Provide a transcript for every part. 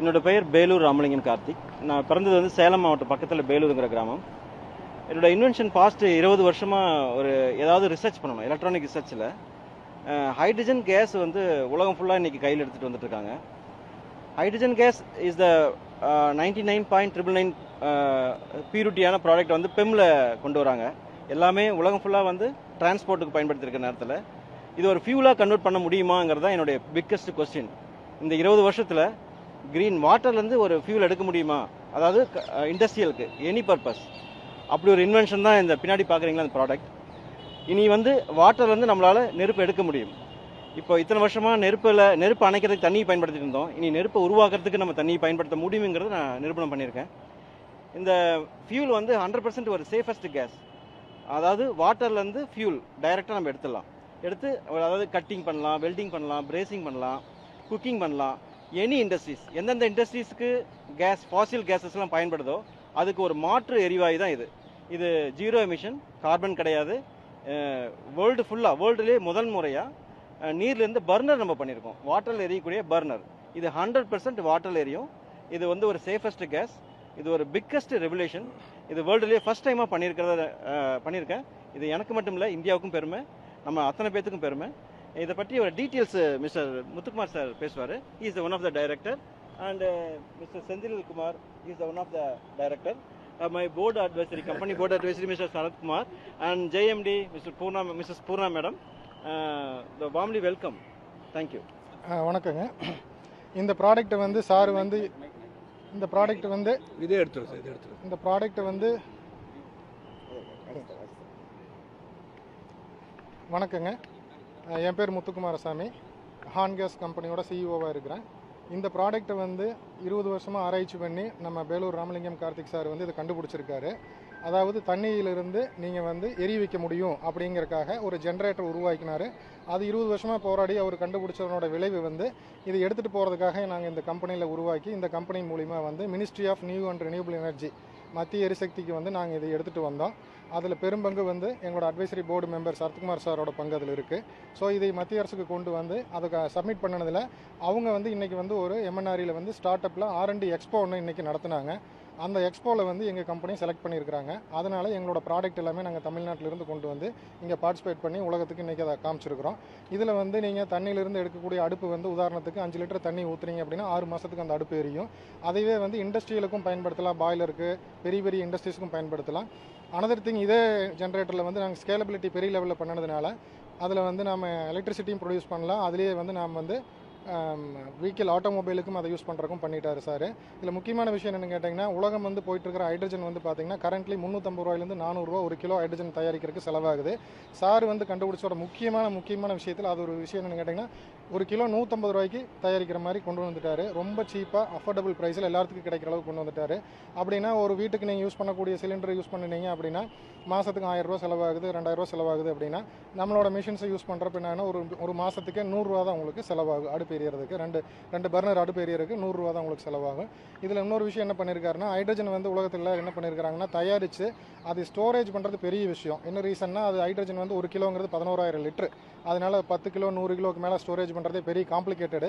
என்னோட பெயர் பேலூர் ராமலிங்கன் கார்த்திக். நான் பிறந்தது வந்து சேலம் மாவட்டம் பக்கத்தில் பேலூருங்கிற கிராமம். என்னோட இன்வென்ஷன் பாஸ்ட் 20 வருஷமாக ஒரு ஏதாவது ரிசர்ச் பண்ணணும் எலக்ட்ரானிக் ரிசர்ச்சில். ஹைட்ரஜன் கேஸ் வந்து உலகம் ஃபுல்லாக இன்றைக்கி கையில் எடுத்துகிட்டு வந்துட்டுருக்காங்க. ஹைட்ரஜன் கேஸ் இஸ் த 99.999 பியூரிட்டியான ப்ராடக்ட் வந்து பெம்மில் கொண்டு வராங்க. எல்லாமே உலகம் ஃபுல்லாக வந்து டிரான்ஸ்போர்ட்டுக்கு பயன்படுத்தியிருக்க நேரத்தில் இது ஒரு ஃபியூலாக கன்வெர்ட் பண்ண முடியுமாங்கிறது தான் என்னுடைய பிக்கஸ்ட் கொஸ்டின். இந்த 20 வருஷத்தில் கிரீன் வாட்டர்லேருந்து ஒரு ஃபியூல் எடுக்க முடியுமா, அதாவது இண்டஸ்ட்ரியலுக்கு எனி பர்பஸ், அப்படி ஒரு இன்வென்ஷன் தான் இந்த பின்னாடி பார்க்குறீங்களா அந்த ப்ராடக்ட். இனி வந்து வாட்டர்லேருந்து நம்மளால் நெருப்பு எடுக்க முடியும். இப்போ இத்தனை வருஷமாக நெருப்பு அணைக்கிறதுக்கு தண்ணியை பயன்படுத்திட்டு இருந்தோம். இனி நெருப்பை உருவாக்குறதுக்கு நம்ம தண்ணியை பயன்படுத்த முடியுங்கிறது நான் நிரூபணம் பண்ணியிருக்கேன். இந்த ஃபியூல் வந்து 100% ஒரு சேஃபஸ்ட் கேஸ். அதாவது வாட்டர்லேருந்து ஃபியூல் டைரெக்டாக நம்ம எடுத்து அதாவது கட்டிங் பண்ணலாம், வெல்டிங் பண்ணலாம், பிரேசிங் பண்ணலாம், குக்கிங் பண்ணலாம். எனி இண்டஸ்ட்ரீஸ், எந்தெந்த இண்டஸ்ட்ரீஸ்க்கு ஃபாசில் கேஸஸ்லாம் பயன்படுதோ அதுக்கு ஒரு மாற்று எரிவாயு தான் இது ஜீரோ எமிஷன், கார்பன் கிடையாது. வேர்ல்டுலேயே முதல் முறையாக நீர்லேருந்து பர்னர் நம்ம பண்ணியிருக்கோம். வாட்டரில் எரியக்கூடிய பர்னர். இது 100% வாட்டரில் எரியும். இது வந்து ஒரு சேஃபஸ்ட் கேஸ். இது ஒரு பிக்கஸ்ட் ரெவல்யூஷன். இது வேர்ல்டுலேயே ஃபர்ஸ்ட் டைமாக பண்ணியிருக்கேன். இது எனக்கு மட்டும் இல்லை, இந்தியாவுக்கும் பெருமை, நம்ம அத்தனை பேத்துக்கும் பெருமை. இதை பற்றி ஒரு டீட்டெயில்ஸ் மிஸ்டர் முத்துக்குமார் சார் பேசுவார். He is one of the director and mister Senthil Kumar is one of the director. My board advisory, company board advisory mister Sarathkumar and JMD Mrs Poorna madam. Warmly welcome. Thank you. வணக்கங்க. இந்த ப்ராடக்ட் வந்து sir வந்து இந்த product வந்து இந்த product வந்து வணக்கங்க. என் பேர் முத்துக்குமாரசாமி. ஹான் கேஸ் கம்பெனியோட சிஇஓவாக இருக்கிறேன். இந்த ப்ராடக்ட்டை வந்து 20 வருஷமாக ஆராய்ச்சி பண்ணி நம்ம பேலூர் ராமலிங்கம் கார்த்திக் சார் வந்து இதை கண்டுபிடிச்சிருக்காரு. அதாவது தண்ணியிலிருந்து நீங்கள் வந்து எரி வைக்க முடியும் அப்படிங்கிறக்காக ஒரு ஜென்ரேட்டர் உருவாக்கினார். அது 20 வருஷமாக போராடி அவர் கண்டுபிடிச்சதனோட விளைவு வந்து இது எடுத்துகிட்டு போகிறதுக்காக நாங்கள் இந்த கம்பெனியில் உருவாக்கி, இந்த கம்பெனி மூலிமா வந்து ministry of new and renewable energy, மத்திய எரிசக்திக்கு வந்து நாங்கள் இதை எடுத்துகிட்டு வந்தோம். அதில் பெரும்பங்கு வந்து எங்களோட அட்வைசரி போர்டு மெம்பர் சரத்குமார் சாரோட பங்கு அதில் இருக்குது. ஸோ இதை மத்திய அரசுக்கு கொண்டு வந்து அதை சப்மிட் பண்ணதில் அவங்க வந்து இன்றைக்கி வந்து ஒரு எம்என்ஆரியில் வந்து ஸ்டார்ட் அப்பில் R&D எக்ஸ்போ ஒன்று இன்றைக்கி நடத்துனாங்க. அந்த எக்ஸ்போவில் வந்து எங்கள் கம்பெனி செலக்ட் பண்ணியிருக்கிறாங்க. அதனால் எங்களோட ப்ராடக்ட் எல்லாமே நாங்கள் தமிழ்நாட்டிலிருந்து கொண்டு வந்து இங்கே பார்ட்டிசிபேட் பண்ணி உலகத்துக்கு இன்றைக்கி அதை காமிச்சிருக்கிறோம். இதில் வந்து நீங்கள் தண்ணியிலிருந்து எடுக்கக்கூடிய அடுப்பு வந்து உதாரணத்துக்கு 5 லிட்டர் தண்ணி ஊற்றுறீங்க அப்படின்னா 6 மாதத்துக்கு அந்த அடுப்பு எரியும். அதுவே வந்து இண்டஸ்ட்ரியலுக்கும் பயன்படுத்தலாம், பாய்லருக்கு, பெரிய பெரிய இண்டஸ்ட்ரீஸுக்கும் பயன்படுத்தலாம். அனதர் திங், இதே ஜென்ரேட்டரில் வந்து நாங்கள் ஸ்கேலபிலிட்டி பெரிய லெவலில் பண்ணதுனால அதில் வந்து நம்ம எலக்ட்ரிசிட்டியும் ப்ரொடியூஸ் பண்ணலாம். அதுலேயே வந்து நாம் வந்து வெஹிக்கிள் ஆட்டோமொபைலுக்கும் அதை யூஸ் பண்ணுறக்கும் பண்ணிட்டாரு சார். இதில் முக்கியமான விஷயம் என்னென்னு கேட்டிங்கன்னா, உலகம் வந்து போயிட்டு இருக்கிற ஹைட்ரஜன் வந்து பார்த்திங்கன்னா கரண்ட்லி 350 ரூபாயிலேருந்து 400 ரூபா ஒரு கிலோ ஹைட்ரஜன் தயாரிக்கிறதுக்கு செலவாகுது. சார் வந்து கண்டுபிடிச்சோட முக்கியமான விஷயத்தில் அது ஒரு விஷயம் என்னென்னு கேட்டிங்கன்னா, ஒரு கிலோ 150 ரூபாய்க்கு தயாரிக்கிற மாதிரி கொண்டு வந்துட்டார். ரொம்ப சீப்பாக அஃபோர்டபுள் ப்ரைஸில் எல்லாத்துக்கும் கிடைக்கிற அளவுக்கு கொண்டு வந்துட்டார். அப்படின்னா ஒரு வீட்டுக்கு நீங்கள் யூஸ் பண்ணக்கூடிய சிலிண்டர் யூஸ் பண்ணினீங்க அப்படின்னா மாதத்துக்கு 1000 ரூபா செலவாகுது, 2000 ரூபா செலவாகுது. அப்படின்னா நம்மளோட மிஷின்ஸை யூஸ் பண்ணுறப்ப என்னன்னா ஒரு மாதத்துக்கு 100 ரூபா தான் உங்களுக்கு செலவாகும். அடுப்பு எரியறதுக்கு ரெண்டு பர்னர் அடுப்பு எரியறதுக்கு 100 ரூபா தான் உங்களுக்கு செலவாகும். இதில் இன்னொரு விஷயம் என்ன பண்ணியிருக்காருன்னா, ஹைட்ரஜன் வந்து உலகத்தில் என்ன பண்ணியிருக்காங்கன்னா தயாரித்து அது ஸ்டோரேஜ் பண்ணுறது பெரிய விஷயம். என்ன ரீசன்னா, அது ஹைட்ரஜன் வந்து 1 கிலோங்கிறது 11,000 லிட்டர். அதனால் 10 கிலோ 100 கிலோக்கு மேலே ஸ்டோரேஜ் பண்ணுறதே பெரிய காம்ப்ளிகேட்டடு.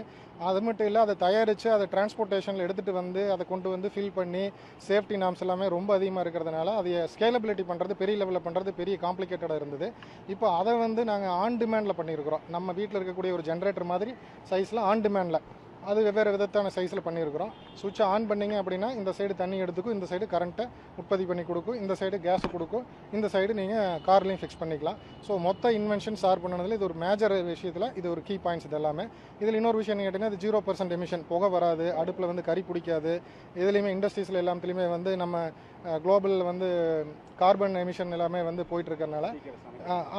அது மட்டும் இல்லை, அதை தயாரித்து அதை டிரான்ஸ்போர்ட்டேஷனில் எடுத்துகிட்டு வந்து அதை கொண்டு வந்து ஃபில் பண்ணி சேஃப்டி நாம்ஸ் எல்லாமே ரொம்ப அதிகமாக இருக்கிறதுனால அதை ஸ்கேலபிலிட்டி பண்ணுறது பெரிய லெவலில் பண்ணுறது பெரிய காம்ப்ளிகேட்டடாக இருந்தது. இப்போ அதை வந்து நாங்கள் ஆன் டிமாண்டில் பண்ணியிருக்கிறோம். நம்ம வீட்டில் இருக்கக்கூடிய ஒரு ஜென்ரேட்டர் மாதிரி சைஸில் ஆன் டிமாண்டில் அது வெவ்வேறு விதத்தான சைஸில் பண்ணியிருக்கிறோம். சுவிட்சை ஆன் பண்ணிங்க அப்படின்னா இந்த சைடு தண்ணி எடுத்துக்கும், இந்த சைடு கரண்ட்டை உற்பத்தி பண்ணி கொடுக்கும், இந்த சைடு கேஸை கொடுக்கும், இந்த சைடு நீங்கள் கார்லையும் ஃபிக்ஸ் பண்ணிக்கலாம். ஸோ மொத்த இன்வென்ஷன் சார் பண்ணதில் இது ஒரு மேஜர் விஷயத்தில் இது ஒரு கீ பாயிண்ட்ஸ். இது எல்லாமே இதில் இன்னொரு விஷயம் கேட்டிங்கன்னா, இது 0% எமிஷன், புகை வராது, அடுப்பில் வந்து கறி பிடிக்காது. இதுலேயுமே இண்டஸ்ட்ரீஸில் எல்லாத்துலேயுமே வந்து நம்ம குளோபல் வந்து கார்பன் எமிஷன் எல்லாமே வந்து போயிட்டுருக்கறனால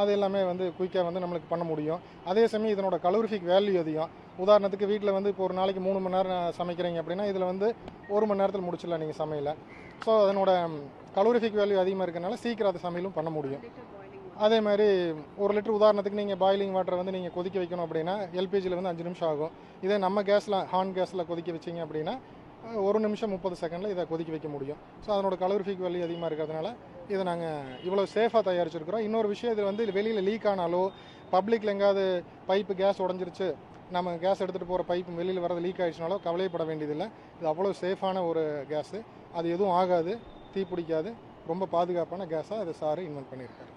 அது எல்லாமே வந்து குயிக்காக வந்து நம்மளுக்கு பண்ண முடியும். அதே சமயம் இதனோட கலோரிஃபிக் வேல்யூ அதிகம். உதாரணத்துக்கு வீட்டில் வந்து இப்போ ஒரு நாளைக்கு 3 மணி நேரம் சமைக்கிறீங்க அப்படின்னா இதில் வந்து 1 மணி நேரத்தில் முடிச்சிடலாம் நீங்கள் சமையலை. ஸோ அதனோட கலோரிஃபிக் வேல்யூ அதிகமாக இருக்கிறனால சீக்கிரம் அதை சமையலும் பண்ண முடியும். அதே மாதிரி 1 லிட்டர் உதாரணத்துக்கு நீங்கள் பாயிலிங் வாட்டரை வந்து நீங்கள் கொதிக்க வைக்கணும் அப்படின்னா எல்பிஜியில் வந்து 5 நிமிஷம் ஆகும். இதே நம்ம கேஸில் ஹான் கேஸில் கொதிக்க வச்சிங்க அப்படின்னா 1 நிமிஷம் 30 செகண்டில் இதை கொதிக்க வைக்க முடியும். ஸோ அதனோட கலோரிஃபிக் வேல்யூ அதிகமாக இருக்கிறதுனால இதை நாங்கள் இவ்வளோ சேஃபாக தயாரிச்சிருக்கிறோம். இன்னொரு விஷயம், இது வந்து வெளியில் லீக் ஆனாலோ பப்ளிக்கில் எங்கேயாவது பைப்பு கேஸ் உடஞ்சிருச்சு நம்ம கேஸ் எடுத்துகிட்டு போகிற பைப் வெளியில் வரது லீக் ஆகிடுச்சுனாலோ கவலைப்பட வேண்டியதில்லை. இது அவ்வளோ சேஃபான ஒரு கேஸு. அது எதுவும் ஆகாது, தீ பிடிக்காது. ரொம்ப பாதுகாப்பான கேஸாக அது சார் இன்வென்ட் பண்ணியிருக்காரு.